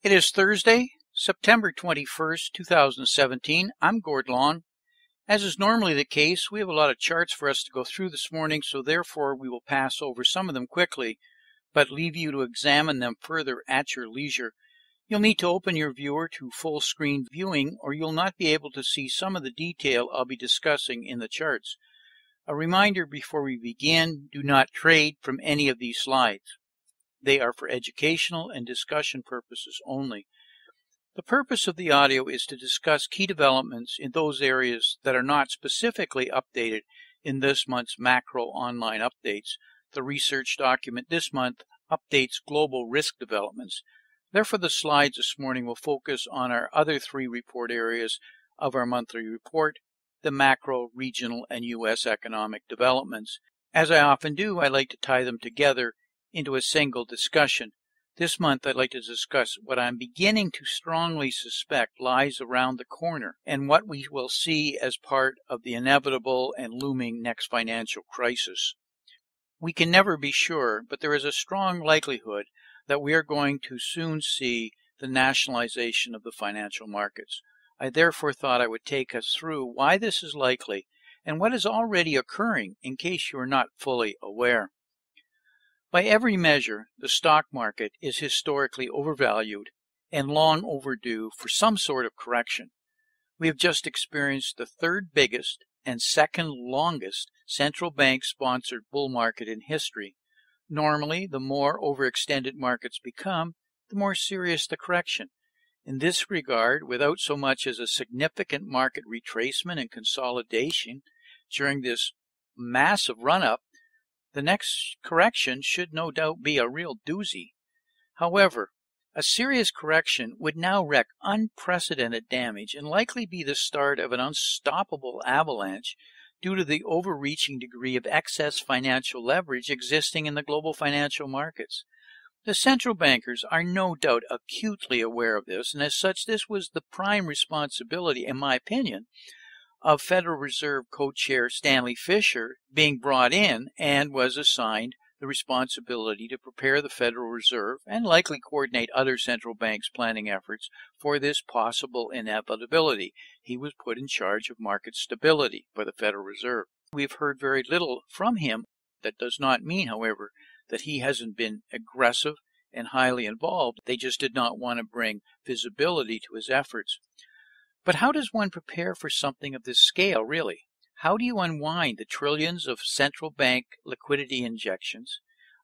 It is Thursday, September 21st, 2017. I'm Gord Long. As is normally the case, we have a lot of charts for us to go through this morning, so therefore we will pass over some of them quickly, but leave you to examine them further at your leisure. You'll need to open your viewer to full screen viewing, or you'll not be able to see some of the detail I'll be discussing in the charts. A reminder before we begin, do not trade from any of these slides. They are for educational and discussion purposes only. The purpose of the audio is to discuss key developments in those areas that are not specifically updated in this month's macro online updates. The research document this month updates global risk developments. Therefore, the slides this morning will focus on our other three report areas of our monthly report, the macro, regional, and U.S. economic developments. As I often do, I like to tie them together into a single discussion. This month I'd like to discuss what I'm beginning to strongly suspect lies around the corner and what we will see as part of the inevitable and looming next financial crisis. We can never be sure, but there is a strong likelihood that we are going to soon see the nationalization of the financial markets. I therefore thought I would take us through why this is likely and what is already occurring in case you are not fully aware. By every measure, the stock market is historically overvalued and long overdue for some sort of correction. We have just experienced the third biggest and second longest central bank-sponsored bull market in history. Normally, the more overextended markets become, the more serious the correction. In this regard, without so much as a significant market retracement and consolidation during this massive run-up, the next correction should no doubt be a real doozy. However, a serious correction would now wreak unprecedented damage and likely be the start of an unstoppable avalanche due to the overreaching degree of excess financial leverage existing in the global financial markets. The central bankers are no doubt acutely aware of this, and as such, this was the prime responsibility, in my opinion, of Federal Reserve co-chair Stanley Fischer being brought in and was assigned the responsibility to prepare the Federal Reserve and likely coordinate other central banks' planning efforts for this possible inevitability. He was put in charge of market stability by the Federal Reserve. We've heard very little from him. That does not mean, however, that he hasn't been aggressive and highly involved. They just did not want to bring visibility to his efforts. But how does one prepare for something of this scale, really? How do you unwind the trillions of central bank liquidity injections,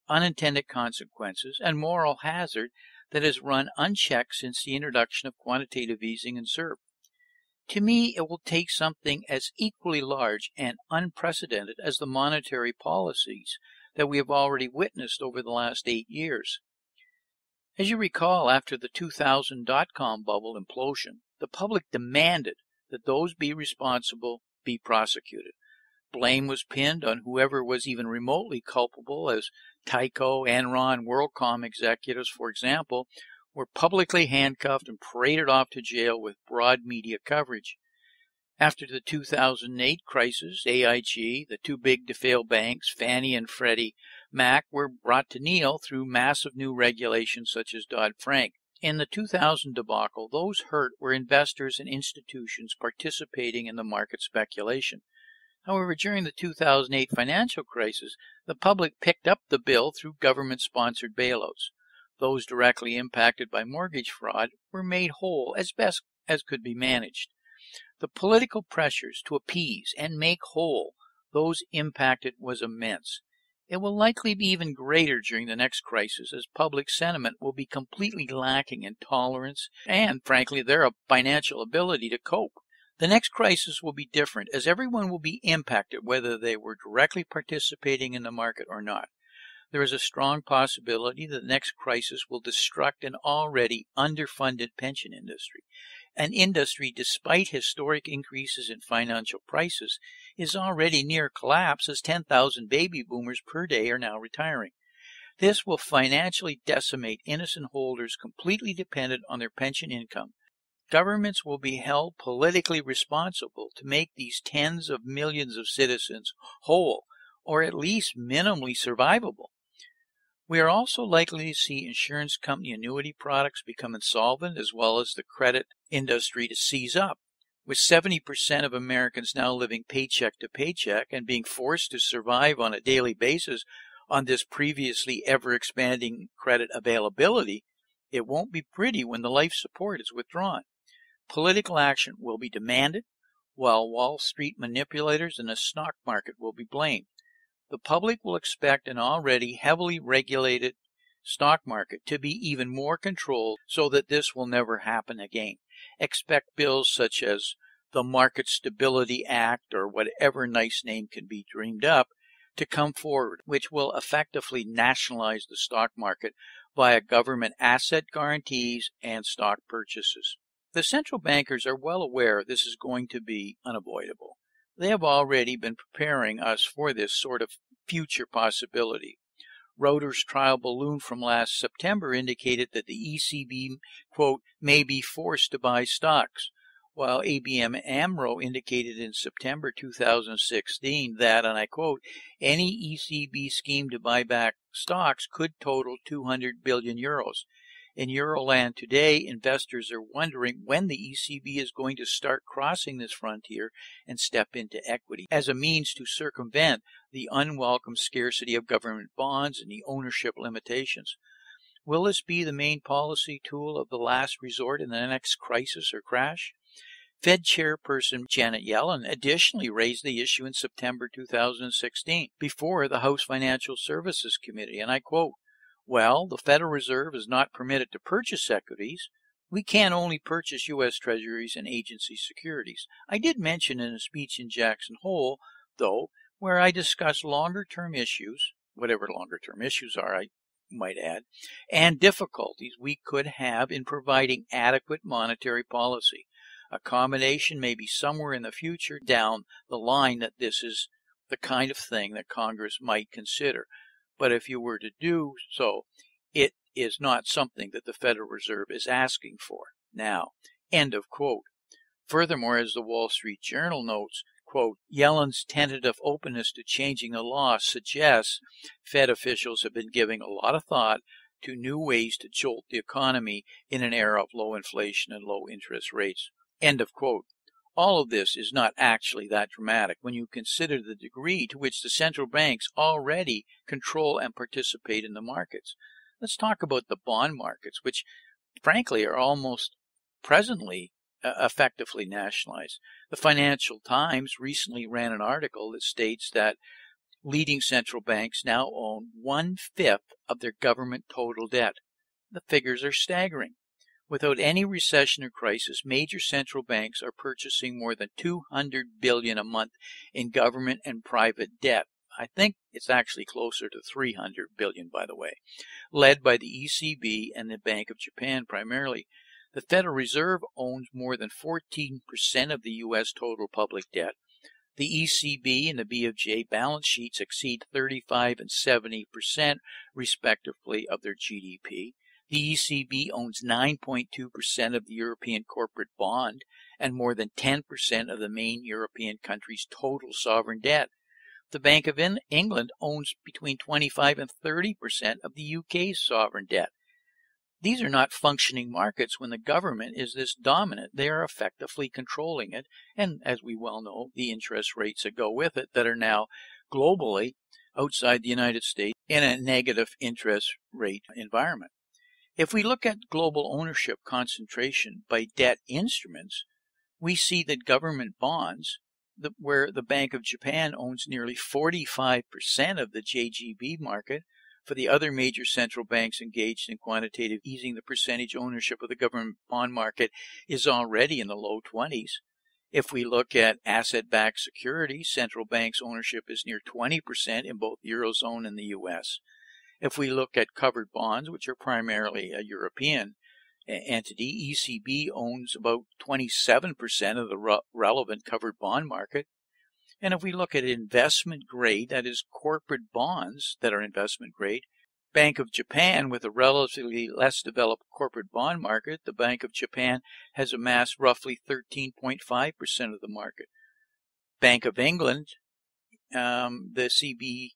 unintended consequences, and moral hazard that has run unchecked since the introduction of quantitative easing and ZIRP? To me, it will take something as equally large and unprecedented as the monetary policies that we have already witnessed over the last 8 years. As you recall, after the 2000 dot-com bubble implosion, the public demanded that those be responsible be prosecuted. Blame was pinned on whoever was even remotely culpable, as Tyco, Enron, WorldCom executives, for example, were publicly handcuffed and paraded off to jail with broad media coverage. After the 2008 crisis, AIG, the too big to fail banks, Fannie and Freddie Mac, were brought to kneel through massive new regulations such as Dodd-Frank. In the 2000 debacle, those hurt were investors and institutions participating in the market speculation. However, during the 2008 financial crisis, the public picked up the bill through government-sponsored bailouts. Those directly impacted by mortgage fraud were made whole as best as could be managed. The political pressures to appease and make whole those impacted was immense. It will likely be even greater during the next crisis, as public sentiment will be completely lacking in tolerance and, frankly, their financial ability to cope. The next crisis will be different, as everyone will be impacted whether they were directly participating in the market or not. There is a strong possibility that the next crisis will destruct an already underfunded pension industry. An industry, despite historic increases in financial prices, is already near collapse, as 10,000 baby boomers per day are now retiring. This will financially decimate innocent holders completely dependent on their pension income. Governments will be held politically responsible to make these tens of millions of citizens whole, or at least minimally survivable. We are also likely to see insurance company annuity products become insolvent, as well as the credit industry to seize up. With 70% of Americans now living paycheck to paycheck and being forced to survive on a daily basis on this previously ever-expanding credit availability, it won't be pretty when the life support is withdrawn. Political action will be demanded, while Wall Street manipulators and the stock market will be blamed. The public will expect an already heavily regulated stock market to be even more controlled so that this will never happen again. Expect bills such as the Market Stability Act, or whatever nice name can be dreamed up, to come forward, which will effectively nationalize the stock market via government asset guarantees and stock purchases. The central bankers are well aware this is going to be unavoidable. They have already been preparing us for this sort of future possibility. Reuters' trial balloon from last September indicated that the ECB, quote, may be forced to buy stocks, while ABN AMRO indicated in September 2016 that, and I quote, any ECB scheme to buy back stocks could total 200 billion euros. In Euroland today, investors are wondering when the ECB is going to start crossing this frontier and step into equity as a means to circumvent the unwelcome scarcity of government bonds and the ownership limitations. Will this be the main policy tool of the last resort in the next crisis or crash? Fed Chairperson Janet Yellen additionally raised the issue in September 2016 before the House Financial Services Committee, and I quote, well, the Federal Reserve is not permitted to purchase equities. We can only purchase U.S. Treasuries and agency securities. I did mention in a speech in Jackson Hole, though, where I discussed longer-term issues, whatever longer-term issues are, I might add, and difficulties we could have in providing adequate monetary policy. A combination may be somewhere in the future down the line that this is the kind of thing that Congress might consider. But if you were to do so, it is not something that the Federal Reserve is asking for now. End of quote. Furthermore, as the Wall Street Journal notes, quote, Yellen's tentative openness to changing the law suggests Fed officials have been giving a lot of thought to new ways to jolt the economy in an era of low inflation and low interest rates. End of quote. All of this is not actually that dramatic when you consider the degree to which the central banks already control and participate in the markets. Let's talk about the bond markets, which frankly are almost presently effectively nationalized. The Financial Times recently ran an article that states that leading central banks now own 1/5 of their government total debt. The figures are staggering. Without any recession or crisis, major central banks are purchasing more than $200 billion a month in government and private debt. I think it's actually closer to $300 billion, by the way, led by the ECB and the Bank of Japan primarily. The Federal Reserve owns more than 14% of the U.S. total public debt. The ECB and the BOJ balance sheets exceed 35% and 70%, respectively, of their GDP. The ECB owns 9.2% of the European corporate bond and more than 10% of the main European countries' total sovereign debt. The Bank of England owns between 25 and 30% of the UK's sovereign debt. These are not functioning markets when the government is this dominant. They are effectively controlling it, and as we well know, the interest rates that go with it that are now globally outside the United States in a negative interest rate environment. If we look at global ownership concentration by debt instruments, we see that government bonds, where the Bank of Japan owns nearly 45% of the JGB market, for the other major central banks engaged in quantitative easing, the percentage ownership of the government bond market is already in the low 20s. If we look at asset-backed securities, central banks' ownership is near 20% in both the Eurozone and the U.S. If we look at covered bonds, which are primarily a European entity, ECB owns about 27% of the relevant covered bond market. And if we look at investment grade, that is corporate bonds that are investment grade, Bank of Japan, with a relatively less developed corporate bond market, the Bank of Japan has amassed roughly 13.5% of the market. Bank of England the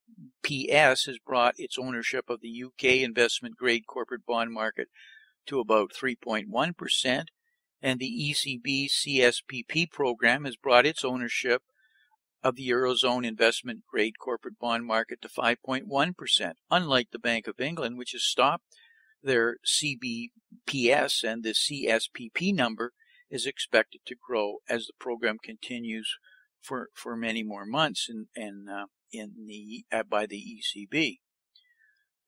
CBPS has brought its ownership of the UK investment-grade corporate bond market to about 3.1%, and the ECB CSPP program has brought its ownership of the Eurozone investment-grade corporate bond market to 5.1%, unlike the Bank of England, which has stopped their CBPS, and the CSPP number is expected to grow as the program continues for many more months by the ECB.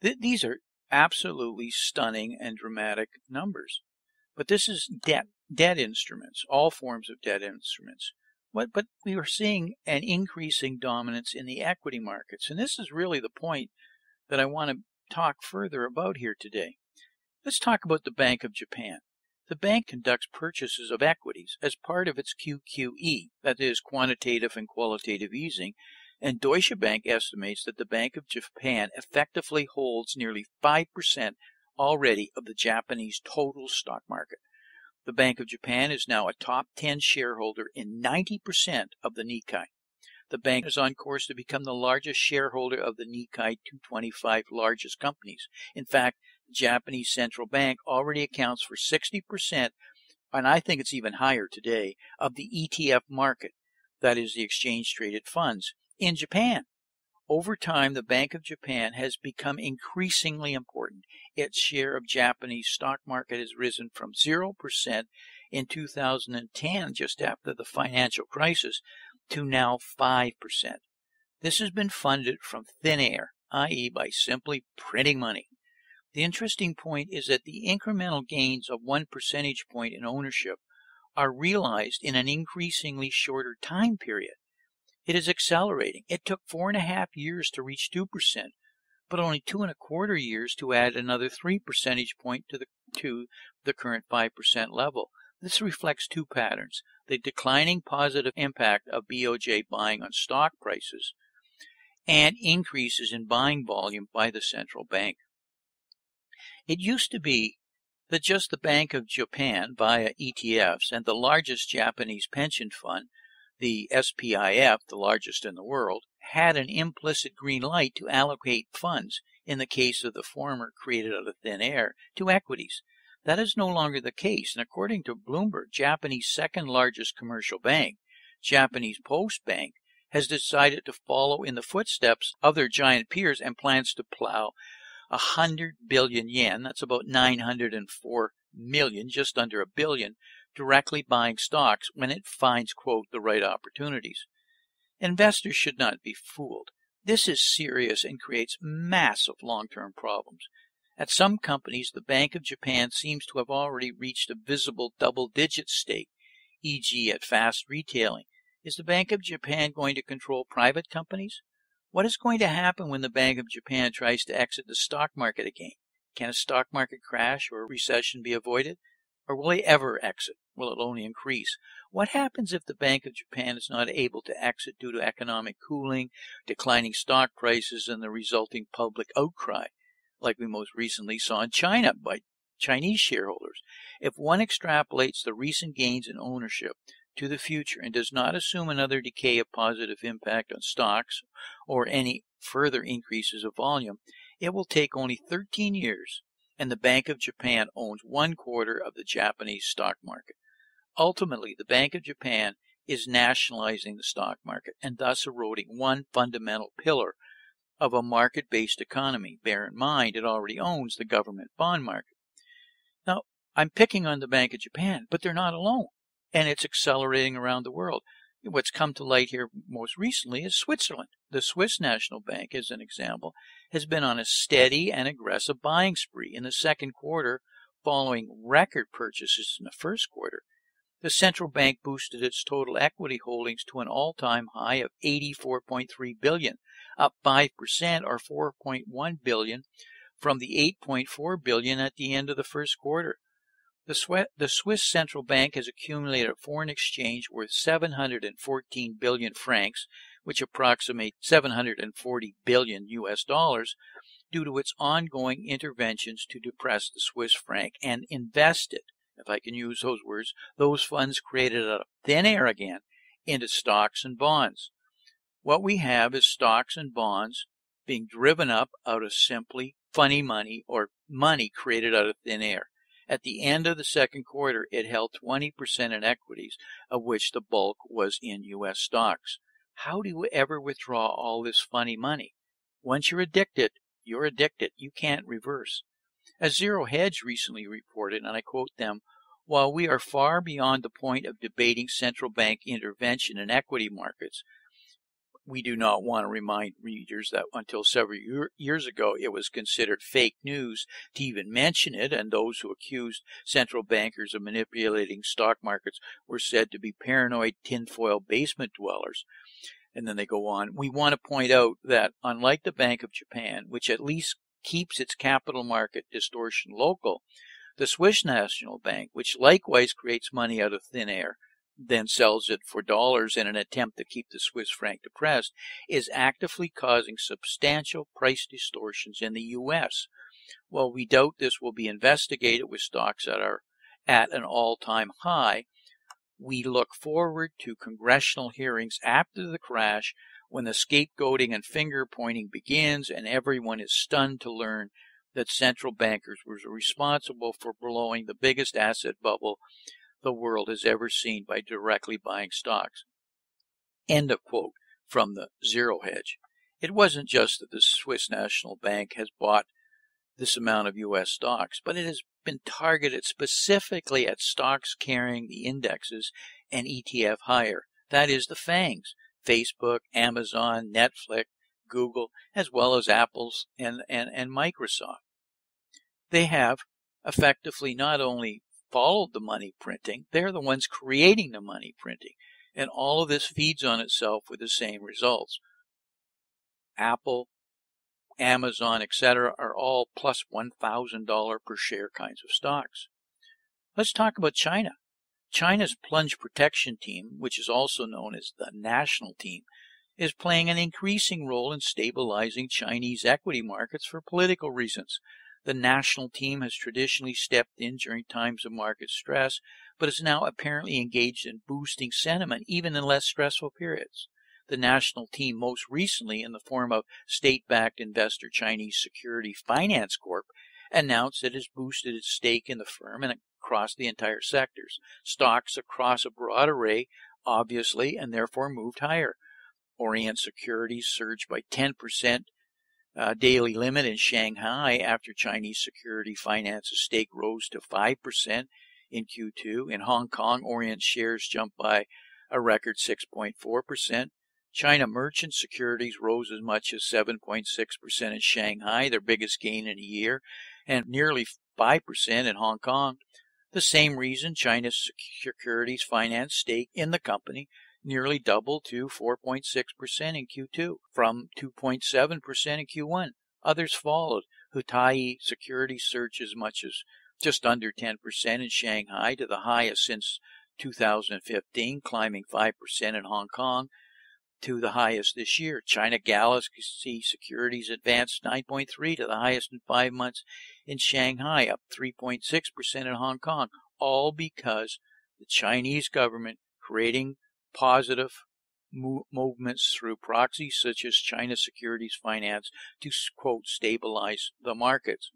These are absolutely stunning and dramatic numbers. But this is debt instruments, all forms of debt instruments. But we are seeing an increasing dominance in the equity markets. And this is really the point that I want to talk further about here today. Let's talk about the Bank of Japan. The bank conducts purchases of equities as part of its QQE, that is, quantitative and qualitative easing, and Deutsche Bank estimates that the Bank of Japan effectively holds nearly 5% already of the Japanese total stock market. The Bank of Japan is now a top 10 shareholder in 90% of the Nikkei. The bank is on course to become the largest shareholder of the Nikkei 225 largest companies. In fact, the Japanese central bank already accounts for 60%, and I think it's even higher today, of the ETF market, that is, the exchange-traded funds, in Japan. Over time, the Bank of Japan has become increasingly important. Its share of Japanese stock market has risen from 0% in 2010, just after the financial crisis, to now 5%. This has been funded from thin air, i.e. by simply printing money. The interesting point is that the incremental gains of 1 percentage point in ownership are realized in an increasingly shorter time period. It is accelerating. It took 4.5 years to reach 2%, but only 2.25 years to add another 3 percentage point to the current 5% level. This reflects two patterns: the declining positive impact of BOJ buying on stock prices and increases in buying volume by the central bank. It used to be that just the Bank of Japan via ETFs and the largest Japanese pension fund, the SPIF, the largest in the world, had an implicit green light to allocate funds, in the case of the former created out of thin air, to equities. That is no longer the case, and according to Bloomberg, Japanese second largest commercial bank, Japanese Post Bank, has decided to follow in the footsteps of their giant peers and plans to plow 100 billion yen, that's about 904 million, just under a billion, directly buying stocks when it finds, quote, the right opportunities. Investors should not be fooled. This is serious and creates massive long-term problems. At some companies, the Bank of Japan seems to have already reached a visible double-digit stake, e.g. at fast retailing. Is the Bank of Japan going to control private companies? What is going to happen when the Bank of Japan tries to exit the stock market again? Can a stock market crash or a recession be avoided? Or will they ever exit? Will it only increase? What happens if the Bank of Japan is not able to exit due to economic cooling, declining stock prices, and the resulting public outcry, like we most recently saw in China by Chinese shareholders? If one extrapolates the recent gains in ownership to the future and does not assume another decay of positive impact on stocks or any further increases of volume, it will take only 13 years, and the Bank of Japan owns 1/4 of the Japanese stock market. Ultimately, the Bank of Japan is nationalizing the stock market and thus eroding one fundamental pillar of a market-based economy. Bear in mind, it already owns the government bond market. Now, I'm picking on the Bank of Japan, but they're not alone, and it's accelerating around the world. What's come to light here most recently is Switzerland. The Swiss National Bank, as an example, has been on a steady and aggressive buying spree in the second quarter, following record purchases in the first quarter. The central bank boosted its total equity holdings to an all-time high of 84.3 billion, up 5% or 4.1 billion from the 8.4 billion at the end of the first quarter. The Swiss central bank has accumulated a foreign exchange worth 714 billion francs, which approximates 740 billion US dollars, due to its ongoing interventions to depress the Swiss franc, and invested, if I can use those words, those funds created out of thin air again, into stocks and bonds. What we have is stocks and bonds being driven up out of simply funny money or money created out of thin air. At the end of the second quarter, it held 20% in equities, of which the bulk was in U.S. stocks. How do you ever withdraw all this funny money? Once you're addicted, you're addicted. You can't reverse. As Zero Hedge recently reported, and I quote them, "While we are far beyond the point of debating central bank intervention in equity markets, we do not want to remind readers that until several years ago it was considered fake news to even mention it, and those who accused central bankers of manipulating stock markets were said to be paranoid tinfoil basement dwellers." And then they go on, "We want to point out that unlike the Bank of Japan, which at least keeps its capital market distortion local, the Swiss National Bank, which likewise creates money out of thin air, then sells it for dollars in an attempt to keep the Swiss franc depressed, is actively causing substantial price distortions in the U.S. While we doubt this will be investigated with stocks that are at an all-time high, we look forward to congressional hearings after the crash when the scapegoating and finger-pointing begins and everyone is stunned to learn that central bankers were responsible for blowing the biggest asset bubble the world has ever seen by directly buying stocks." End of quote from the Zero Hedge. It wasn't just that the Swiss National Bank has bought this amount of U.S. stocks, but it has been targeted specifically at stocks carrying the indexes and ETF higher. That is the FANGs, Facebook, Amazon, Netflix, Google, as well as Apple's and Microsoft. They have effectively not only followed the money printing, they're the ones creating the money printing. And all of this feeds on itself with the same results. Apple, Amazon, etc. are all plus $1,000 per share kinds of stocks. Let's talk about China. China's plunge protection team, which is also known as the national team, is playing an increasing role in stabilizing Chinese equity markets for political reasons. The national team has traditionally stepped in during times of market stress, but is now apparently engaged in boosting sentiment even in less stressful periods. The national team, most recently in the form of state-backed investor Chinese Security Finance Corp., announced it has boosted its stake in the firm and across the entire sectors. Stocks across a broad array, obviously, and therefore moved higher. Orient Securities surged by 10% daily limit in Shanghai after Chinese Security Finance's stake rose to 5% in Q2. In Hong Kong, Orient shares jumped by a record 6.4%. China Merchant Securities rose as much as 7.6% in Shanghai, their biggest gain in a year, and nearly 5% in Hong Kong. The same reason China's Securities Finance stake in the company nearly doubled to 4.6% in Q2 from 2.7% in Q1. Others followed. Huatai Securities surged as much as just under 10% in Shanghai to the highest since 2015, climbing 5% in Hong Kong to the highest this year. China Galaxy Securities advanced 9.3 to the highest in 5 months in Shanghai, up 3.6% in Hong Kong, all because the Chinese government creating positive movements through proxies such as China Securities Finance to, quote, stabilize the markets.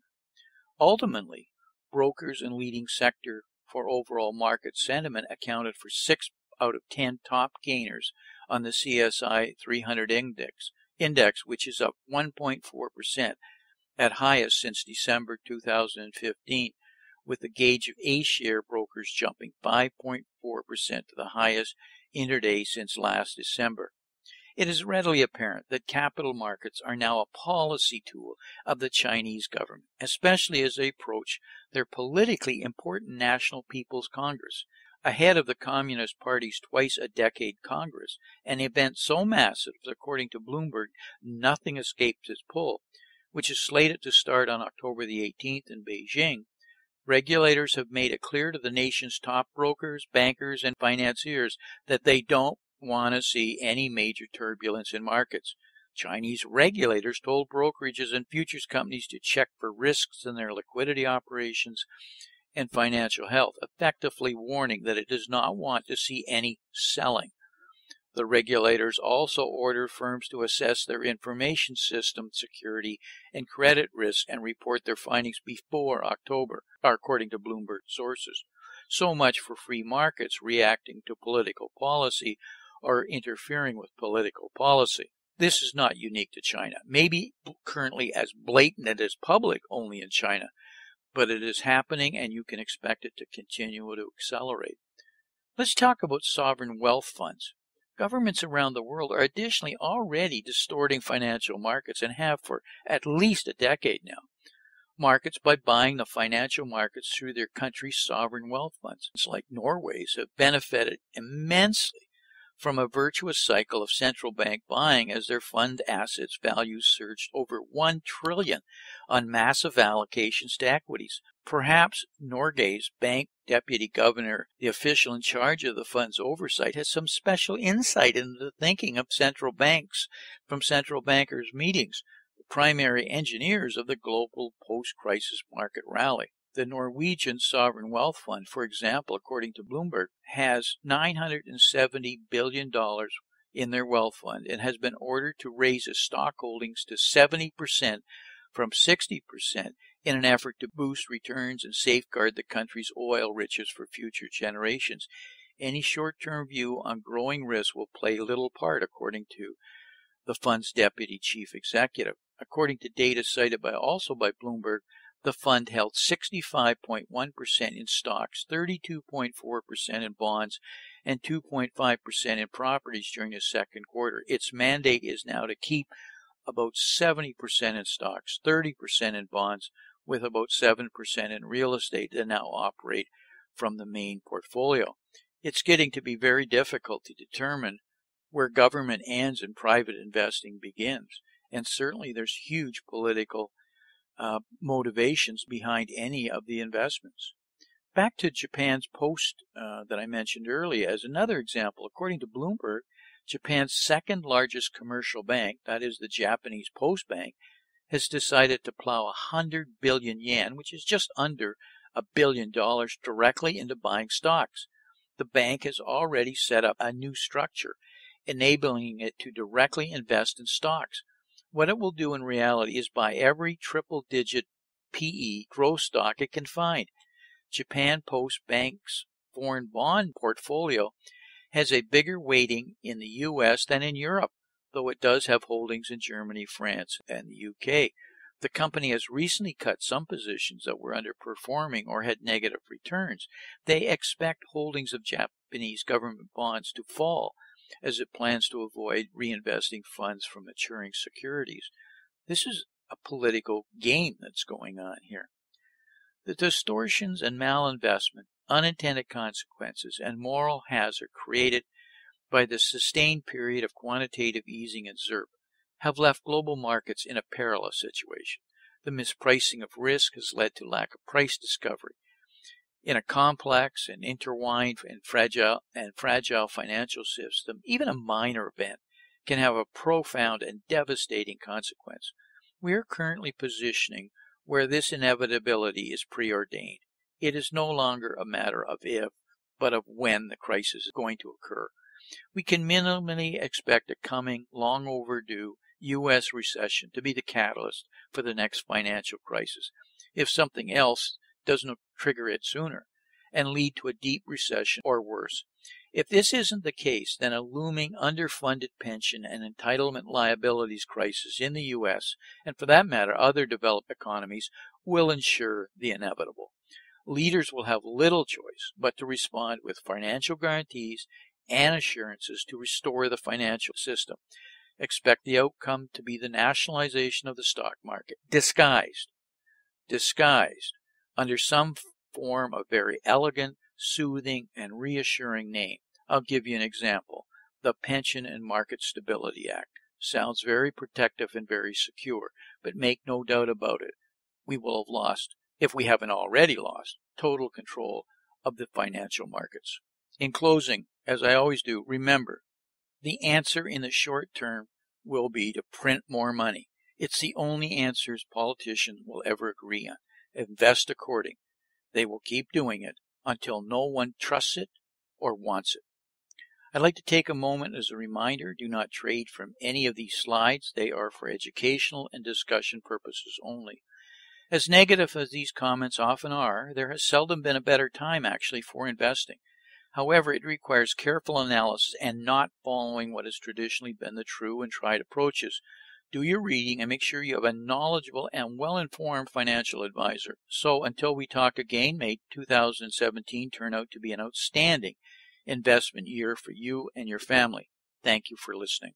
Ultimately, brokers and leading sector for overall market sentiment accounted for 6 out of 10 top gainers on the CSI 300 index, which is up 1.4% at highest since December 2015, with the gauge of A-share brokers jumping 5.4% to the highest intraday since last December. It is readily apparent that capital markets are now a policy tool of the Chinese government, especially as they approach their politically important National People's Congress. Ahead of the Communist Party's twice-a-decade Congress, an event so massive that, according to Bloomberg, nothing escapes its pull, which is slated to start on October the 18th in Beijing. Regulators have made it clear to the nation's top brokers, bankers, and financiers that they don't want to see any major turbulence in markets. Chinese regulators told brokerages and futures companies to check for risks in their liquidity operations and financial health, effectively warning that it does not want to see any selling. The regulators also order firms to assess their information system security and credit risk and report their findings before October, according to Bloomberg sources. So much for free markets reacting to political policy or interfering with political policy. This is not unique to China, maybe currently as blatant as public only in China, but it is happening and you can expect it to continue to accelerate. Let's talk about sovereign wealth funds. Governments around the world are additionally already distorting financial markets and have for at least a decade now. Markets by buying the financial markets through their country's sovereign wealth funds, like Norway's, have benefited immensely from a virtuous cycle of central bank buying as their fund assets values surged over $1 trillion on massive allocations to equities. Perhaps Norway's bank deputy governor, the official in charge of the fund's oversight, has some special insight into the thinking of central banks from central bankers' meetings, the primary engineers of the global post-crisis market rally. The Norwegian Sovereign Wealth Fund, for example, according to Bloomberg, has $970 billion in their wealth fund and has been ordered to raise its stock holdings to 70% from 60% in an effort to boost returns and safeguard the country's oil riches for future generations. Any short-term view on growing risk will play little part, according to the fund's deputy chief executive. According to data cited also by Bloomberg, the fund held 65.1% in stocks, 32.4% in bonds, and 2.5% in properties during the second quarter. Its mandate is now to keep about 70% in stocks, 30% in bonds, with about 7% in real estate that now operate from the main portfolio. It's getting to be very difficult to determine where government ends and private investing begins. And certainly there's huge political motivations behind any of the investments. Back to Japan's Post that I mentioned earlier as another example. According to Bloomberg, Japan's second largest commercial bank, that is the Japanese Post Bank, has decided to plow 100 billion yen, which is just under $1 billion, directly into buying stocks. The bank has already set up a new structure, enabling it to directly invest in stocks. What it will do in reality is buy every triple-digit PE growth stock it can find. Japan Post Bank's foreign bond portfolio has a bigger weighting in the U.S. than in Europe, though it does have holdings in Germany, France, and the U.K. The company has recently cut some positions that were underperforming or had negative returns. They expect holdings of Japanese government bonds to fall, as it plans to avoid reinvesting funds from maturing securities. This is a political game that's going on here. The distortions and malinvestment, unintended consequences, and moral hazard created by the sustained period of quantitative easing and ZIRP have left global markets in a perilous situation. The mispricing of risk has led to lack of price discovery. In a complex and intertwined and fragile financial system, even a minor event can have a profound and devastating consequence. We are currently positioning where this inevitability is preordained. It is no longer a matter of if, but of when the crisis is going to occur. We can minimally expect a coming, long overdue U.S. recession to be the catalyst for the next financial crisis, if something else doesn't trigger it sooner, and lead to a deep recession or worse. If this isn't the case, then a looming underfunded pension and entitlement liabilities crisis in the U.S., and for that matter other developed economies, will ensure the inevitable. Leaders will have little choice but to respond with financial guarantees and assurances to restore the financial system. Expect the outcome to be the nationalization of the stock market, disguised under some form of very elegant, soothing, and reassuring name. I'll give you an example. The Pension and Market Stability Act. Sounds very protective and very secure, but make no doubt about it, we will have lost, if we haven't already lost, total control of the financial markets. In closing, as I always do, remember, the answer in the short term will be to print more money. It's the only answers politicians will ever agree on. Invest according. They will keep doing it until no one trusts it or wants it. I'd like to take a moment as a reminder, do not trade from any of these slides. They are for educational and discussion purposes only. As negative as these comments often are, there has seldom been a better time actually for investing. However, it requires careful analysis and not following what has traditionally been the true and tried approaches. Do your reading and make sure you have a knowledgeable and well-informed financial advisor. So until we talk again, may 2017 turn out to be an outstanding investment year for you and your family. Thank you for listening.